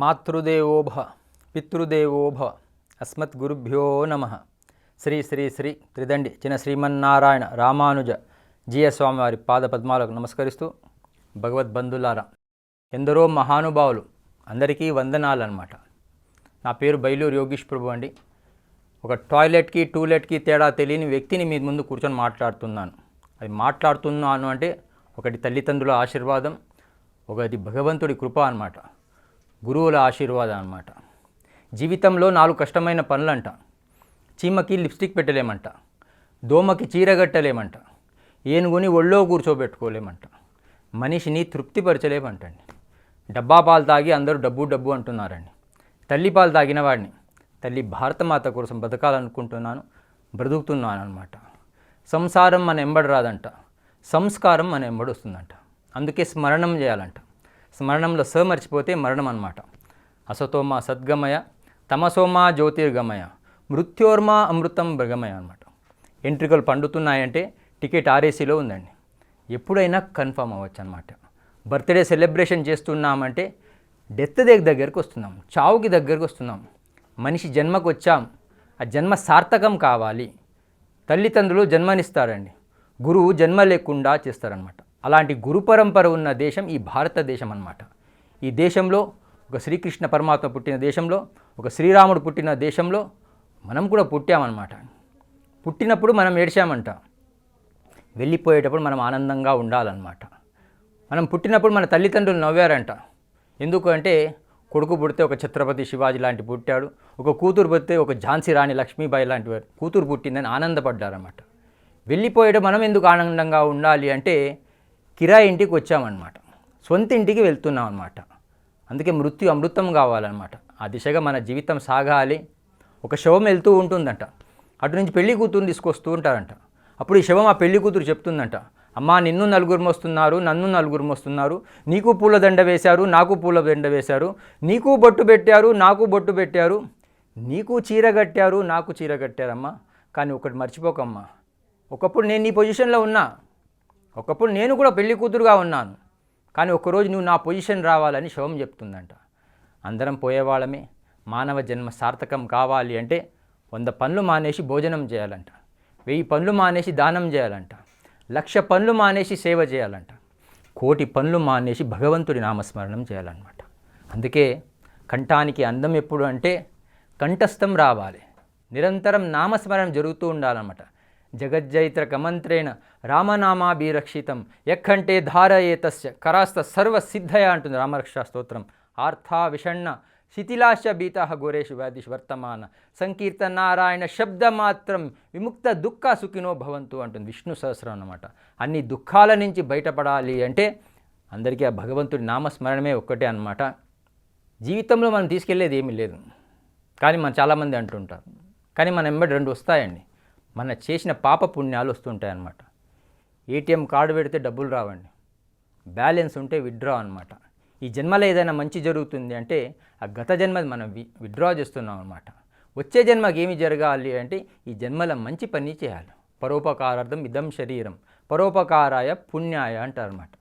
మాతృదేవోభ పితృదేవోభ అస్మద్గురుభ్యో నమః. శ్రీ శ్రీ శ్రీ త్రిదండి చిన శ్రీమన్నారాయణ రామానుజ జీయస్వామి వారి పాద పద్మాలకు నమస్కరిస్తూ, భగవద్బంధులారా, ఎందరో మహానుభావులు అందరికీ వందనాలు అన్నమాట. నా పేరు బైలూరు యోగీష్ ప్రభు అండి. ఒక టాయిలెట్కి టూలెట్కి తేడా తెలియని వ్యక్తిని మీ ముందు కూర్చొని మాట్లాడుతున్నాను. అది మాట్లాడుతున్నాను అంటే ఒకటి తల్లిదండ్రుల ఆశీర్వాదం, ఒకటి భగవంతుడి కృప అన్నమాట, గురువుల ఆశీర్వాదం అన్నమాట. జీవితంలో 4 కష్టమైన పనులంట. చీమకి లిప్స్టిక్ పెట్టలేమంట, దోమకి చీరగట్టలేమంట, ఏనుగుని ఒళ్ళో కూర్చోబెట్టుకోలేమంట, మనిషిని తృప్తిపరచలేమంటండి. డబ్బా పాలు తాగి అందరూ డబ్బు డబ్బు అంటున్నారండి. తల్లి పాలు తాగిన వాడిని, తల్లి భారతమాత కోసం బతకాలనుకుంటున్నాను, బ్రతుకుతున్నాను అనమాట. సంసారం మన ఎంబడి రాదంట, సంస్కారం మన ఎంబడి వస్తుందంట. అందుకే స్మరణం చేయాలంట. స్మరణంలో మర్చిపోతే మరణం అన్నమాట. అసతోమా సద్గమయ, తమసోమా జ్యోతిర్గమయ, మృత్యోర్మా అమృతం భగమయ అనమాట. ఎంట్రికలు పండుతున్నాయంటే టికెట్ ఆర్ఏసీలో ఉందండి. ఎప్పుడైనా కన్ఫర్మ్ అవ్వచ్చు అనమాట. బర్త్డే సెలబ్రేషన్ చేస్తున్నామంటే డెత్ దగ్గరికి వస్తున్నాం, చావుకి దగ్గరికి వస్తున్నాం. మనిషి జన్మకు వచ్చాం, ఆ జన్మ సార్థకం కావాలి. తల్లిదండ్రులు జన్మనిస్తారండి, గురువు జన్మ లేకుండా చేస్తారనమాట. అలాంటి గురు పరంపర ఉన్న దేశం ఈ భారతదేశం అన్నమాట. ఈ దేశంలో ఒక శ్రీకృష్ణ పరమాత్మ పుట్టిన దేశంలో, ఒక శ్రీరాముడు పుట్టిన దేశంలో మనం కూడా పుట్టామన్నమాట. పుట్టినప్పుడు మనం ఏడ్చామంట, వెళ్ళిపోయేటప్పుడు మనం ఆనందంగా ఉండాలన్నమాట. మనం పుట్టినప్పుడు మన తల్లిదండ్రులు నవ్వారంట. ఎందుకు అంటే కొడుకు పుడితే ఒక ఛత్రపతి శివాజీ లాంటి పుట్టాడు, ఒక కూతురు పుడితే ఒక ఝాన్సీ రాణి లక్ష్మీబాయి లాంటి వారు కూతురు పుట్టిందని ఆనందపడ్డారన్నమాట. వెళ్ళిపోయేటప్పుడు మనం ఎందుకు ఆనందంగా ఉండాలి అంటే కిరాయి ఇంటికి వచ్చామన్నమాట, సొంత ఇంటికి వెళ్తున్నాం అన్నమాట. అందుకే మృత్యు అమృతం కావాలన్నమాట. ఆ దిశగా మన జీవితం సాగాలి. ఒక శవం వెళ్తూ ఉంటుందంట, అటు నుంచి పెళ్లి కూతురుని తీసుకొస్తూ ఉంటారంట. అప్పుడు ఈ శవం ఆ పెళ్లి కూతురు చెప్తుందంట, అమ్మా నిన్ను నలుగురు మోస్తున్నారు, నన్ను నలుగురు మోస్తున్నారు, నీకు పూలదండ వేశారు, నాకు పూలదండ వేశారు, నీకు బొట్టు పెట్టారు, నాకు బొట్టు పెట్టారు, నీకు చీర కట్టారు, నాకు చీర కట్టారమ్మా. కానీ ఒకటి మర్చిపోకమ్మా, ఒకప్పుడు నేను నీ పొజిషన్లో ఉన్నా, ఒకప్పుడు నేను కూడా పెళ్లి కూతురుగా ఉన్నాను, కానీ ఒకరోజు నువ్వు నా పొజిషన్ రావాలని శవం చెప్తుందంట. అందరం పోయేవాళ్ళమే. మానవ జన్మ సార్థకం కావాలి అంటే 100 పనులు మానేసి భోజనం చేయాలంట, 1000 పనులు మానేసి దానం చేయాలంట, 1,00,000 పనులు మానేసి సేవ చేయాలంట, 1,00,000 పనులు మానేసి భగవంతుడి నామస్మరణం చేయాలన్నమాట. అందుకే కంఠానికి అందం ఎప్పుడు అంటే కంఠస్థం రావాలి, నిరంతరం నామస్మరణం జరుగుతూ ఉండాలన్నమాట. జగజ్జైత్ర కమంత్రేణ రామనామాభిరక్షితం ఎక్కంటే ధారయేతస్య కరాస్త సర్వసిద్ధయ అంటుంది రామరక్షా స్తోత్రం. ఆర్థా విషణ్ణ శిథిలాశ భీత ఘోరేషు వ్యాధిషు వర్తమాన సంకీర్తనారాయణ శబ్దమాత్రం విముక్త దుఃఖ సుఖినో భవంతు అంటుంది విష్ణు సహస్రం అన్నమాట. అన్ని దుఃఖాల నుంచి బయటపడాలి అంటే అందరికీ ఆ భగవంతుడి నామస్మరణమే ఒక్కటే అన్నమాట. జీవితంలో మనం తీసుకెళ్లేది ఏమీ లేదు, కానీ మనం చాలామంది అంటుంటారు. కానీ మన ఎంబడి 2 వస్తాయండి, మన చేసిన పాప పుణ్యాలు వస్తుంటాయి అన్నమాట. ఏటీఎం కార్డు పెడితే డబ్బులు రావండి, బ్యాలెన్స్ ఉంటే విత్డ్రా అన్నమాట. ఈ జన్మలో ఏదైనా మంచి జరుగుతుంది అంటే ఆ గత జన్మది మనం విత్డ్రా చేస్తున్నాం అన్నమాట. వచ్చే జన్మకి ఏమి జరగాలి అంటే ఈ జన్మలో మంచి పని చేయాలి. పరోపకారార్థం ఇదం శరీరం పరోపకారాయ పుణ్యాయ అంటారన్నమాట.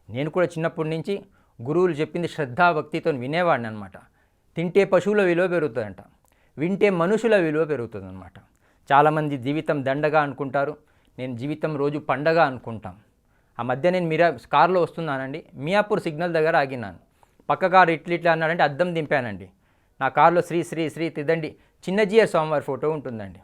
నేను కూడా చిన్నప్పటి నుంచి గురువులు చెప్పింది శ్రద్ధాభక్తితో వినేవాడిని అనమాట. తింటే పశువుల విలువ పెరుగుతుందంట, వింటే మనుషుల విలువ పెరుగుతుందన్నమాట. చాలామంది జీవితం దండగా అనుకుంటారు, నేను జీవితం రోజు పండగ అనుకుంటాం. ఆ మధ్య నేను కారులో వస్తున్నానండి, మియాపూర్ సిగ్నల్ దగ్గర ఆగినాను. పక్క కారు ఇట్లా అన్నాడంటే అద్దం దింపానండి. నా కారులో శ్రీ శ్రీ శ్రీ త్రిదండి చిన్నజీయ స్వామివారి ఫోటో ఉంటుందండి.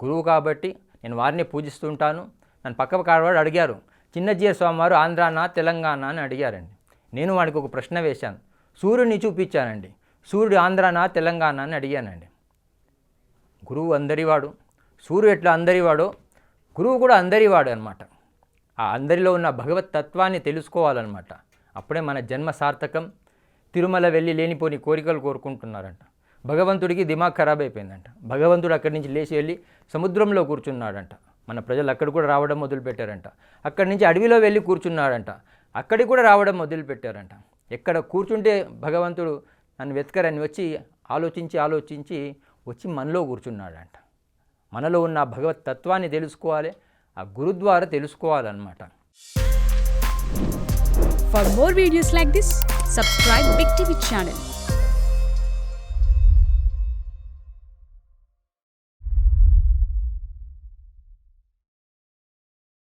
గురువు కాబట్టి నేను వారిని పూజిస్తూ ఉంటాను. నన్ను పక్క కారు వాడు అడిగారు, చిన్నజీయ స్వామివారు ఆంధ్రానా తెలంగాణ అని అడిగారండి. నేను వాడికి ఒక ప్రశ్న వేశాను, సూర్యుడిని చూపించానండి, సూర్యుడు ఆంధ్రానా తెలంగాణ అని అడిగానండి. గురువు అందరివాడు, సూర్యుడు ఎట్లా అందరివాడో గురువు కూడా అందరివాడు అనమాట. ఆ అందరిలో ఉన్న భగవత్ తత్వాన్ని తెలుసుకోవాలన్నమాట. అప్పుడే మన జన్మ సార్థకం. తిరుమల వెళ్ళి లేనిపోని కోరికలు కోరుకుంటున్నారంట. భగవంతుడికి దిమాగ్ ఖరాబ్ అయిపోయిందంట. భగవంతుడు అక్కడి నుంచి లేచి వెళ్ళి సముద్రంలో కూర్చున్నాడంట. మన ప్రజలు అక్కడ కూడా రావడం మొదలుపెట్టారంట. అక్కడి నుంచి అడవిలో వెళ్ళి కూర్చున్నాడంట. అక్కడికి కూడా రావడం మొదలుపెట్టారంట. ఎక్కడ కూర్చుంటే భగవంతుడు నన్ను వెతకరని వచ్చి ఆలోచించి వచ్చి మనలో కూర్చున్నాడంట. మనలో ఉన్న భగవత్ తత్వాన్ని తెలుసుకోవాలి, ఆ గురు ద్వారా తెలుసుకోవాలన్నమాట. For more videos like this, subscribe Big TV channel.